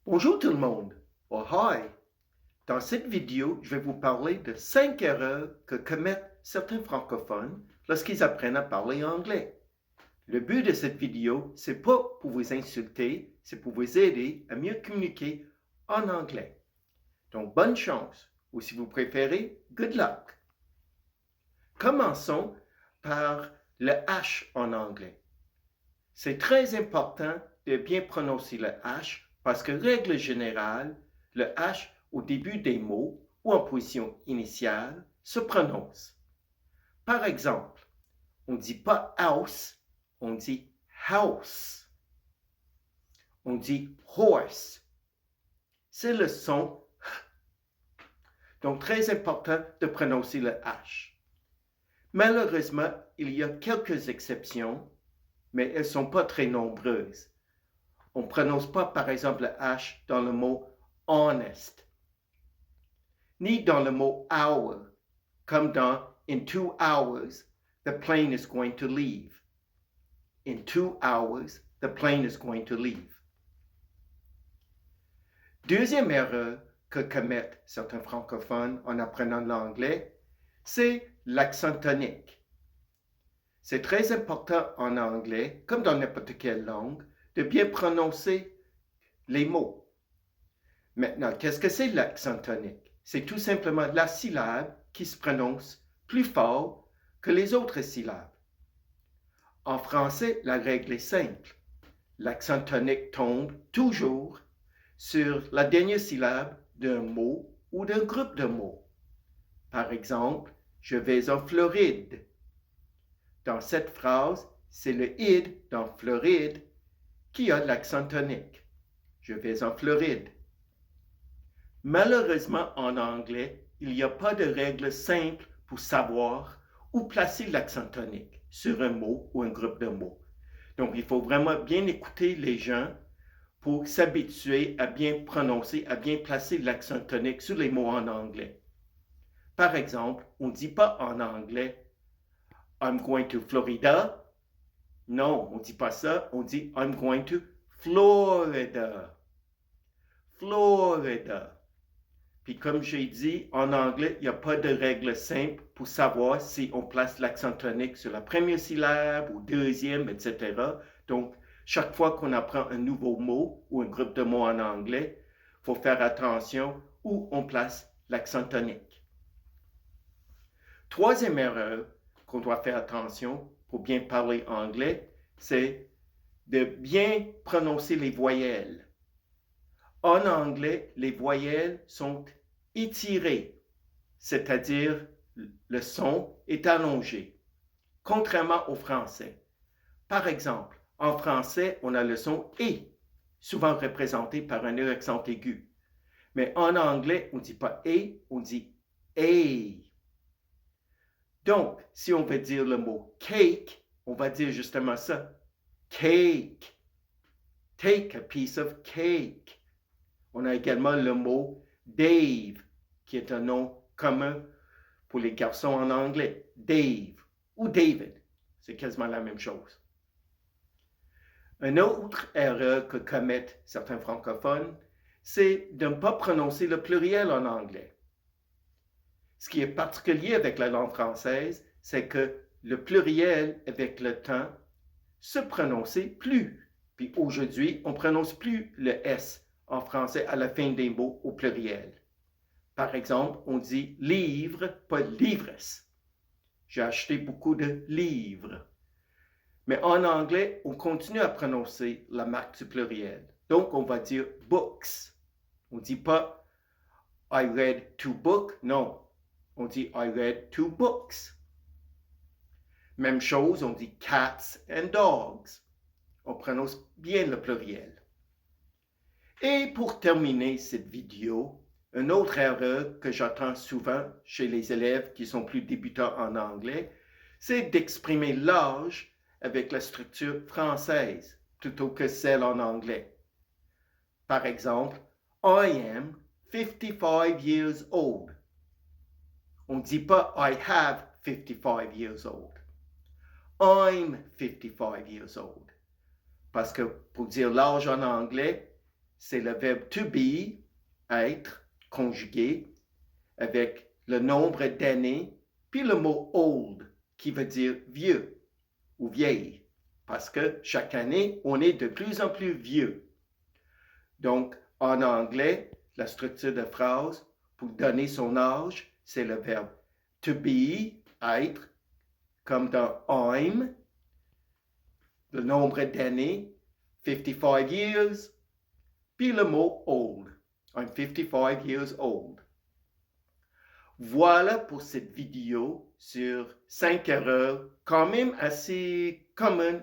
Bonjour tout le monde. Oh hi! Dans cette vidéo, je vais vous parler de 5 erreurs que commettent certains francophones lorsqu'ils apprennent à parler anglais. Le but de cette vidéo, c'est pas pour vous insulter, c'est pour vous aider à mieux communiquer en anglais. Donc bonne chance, ou si vous préférez, good luck. Commençons par le H en anglais. C'est très important de bien prononcer le H parce que, règle générale, le H au début des mots ou en position initiale se prononce. Par exemple, on ne dit pas house, on dit house. On dit horse. C'est le son. Donc, très important de prononcer le H. Malheureusement, il y a quelques exceptions, mais elles ne sont pas très nombreuses. On ne prononce pas, par exemple, le H dans le mot honest, ni dans le mot hour, comme dans in 2 hours, the plane is going to leave. In 2 hours, the plane is going to leave. Deuxième erreur que commettent certains francophones en apprenant l'anglais, c'est l'accent tonique. C'est très important en anglais, comme dans n'importe quelle langue, de bien prononcer les mots. Maintenant, qu'est-ce que c'est l'accent tonique? C'est tout simplement la syllabe qui se prononce plus fort que les autres syllabes. En français, la règle est simple. L'accent tonique tombe toujours sur la dernière syllabe d'un mot ou d'un groupe de mots. Par exemple, je vais en Floride. Dans cette phrase, c'est le id dans Floride qui a l'accent tonique. Je vais en Floride. Malheureusement, en anglais, il n'y a pas de règle simple pour savoir où placer l'accent tonique sur un mot ou un groupe de mots. Donc, il faut vraiment bien écouter les gens pour s'habituer à bien prononcer, à bien placer l'accent tonique sur les mots en anglais. Par exemple, on ne dit pas en anglais « I'm going to Florida ». Non, on ne dit pas ça, on dit « I'm going to Florida ». Florida. Puis comme j'ai dit, en anglais, il n'y a pas de règle simple pour savoir si on place l'accent tonique sur la première syllabe ou deuxième, etc. Donc, chaque fois qu'on apprend un nouveau mot ou un groupe de mots en anglais, il faut faire attention où on place l'accent tonique. Troisième erreur qu'on doit faire attention pour bien parler anglais, c'est de bien prononcer les voyelles. En anglais, les voyelles sont étirées, c'est-à-dire le son est allongé, contrairement au français. Par exemple, en français, on a le son « et », souvent représenté par un accent aigu. Mais en anglais, on ne dit pas « et », on dit « a ». Donc, si on veut dire le mot « cake », on va dire justement ça, « cake ». Take a piece of cake. On a également le mot Dave, qui est un nom commun pour les garçons en anglais. Dave ou David, c'est quasiment la même chose. Une autre erreur que commettent certains francophones, c'est de ne pas prononcer le pluriel en anglais. Ce qui est particulier avec la langue française, c'est que le pluriel, avec le temps, se prononçait plus. Puis aujourd'hui, on ne prononce plus le S en français à la fin des mots au pluriel. Par exemple, on dit livre, pas livres. J'ai acheté beaucoup de livres. Mais en anglais, on continue à prononcer la marque du pluriel. Donc, on va dire books. On ne dit pas I read 2 books. Non, on dit I read 2 books. Même chose, on dit cats and dogs. On prononce bien le pluriel. Et pour terminer cette vidéo, une autre erreur que j'entends souvent chez les élèves qui sont plus débutants en anglais, c'est d'exprimer l'âge avec la structure française plutôt que celle en anglais. Par exemple, I am 55 years old. On ne dit pas I have 55 years old. I'm 55 years old. Parce que pour dire l'âge en anglais, c'est le verbe to be, être, conjugué, avec le nombre d'années, puis le mot old, qui veut dire vieux ou vieille, parce que chaque année, on est de plus en plus vieux. Donc, en anglais, la structure de phrase, pour donner son âge, c'est le verbe to be, être, comme dans I'm, le nombre d'années, 55 years, puis le mot old. I'm 55 years old. Voilà pour cette vidéo sur 5 erreurs quand même assez communes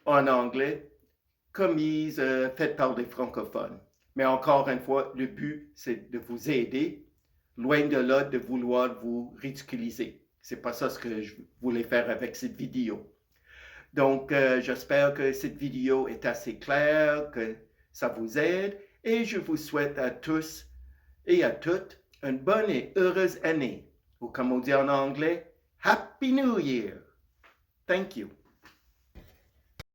en anglais, commises, faites par des francophones. Mais encore une fois, le but, c'est de vous aider, loin de là de vouloir vous ridiculiser. C'est pas ça ce que je voulais faire avec cette vidéo. Donc, j'espère que cette vidéo est assez claire, que ça vous aide, et je vous souhaite à tous et à toutes une bonne et heureuse année, ou comme on dit en anglais, Happy New Year. Thank you.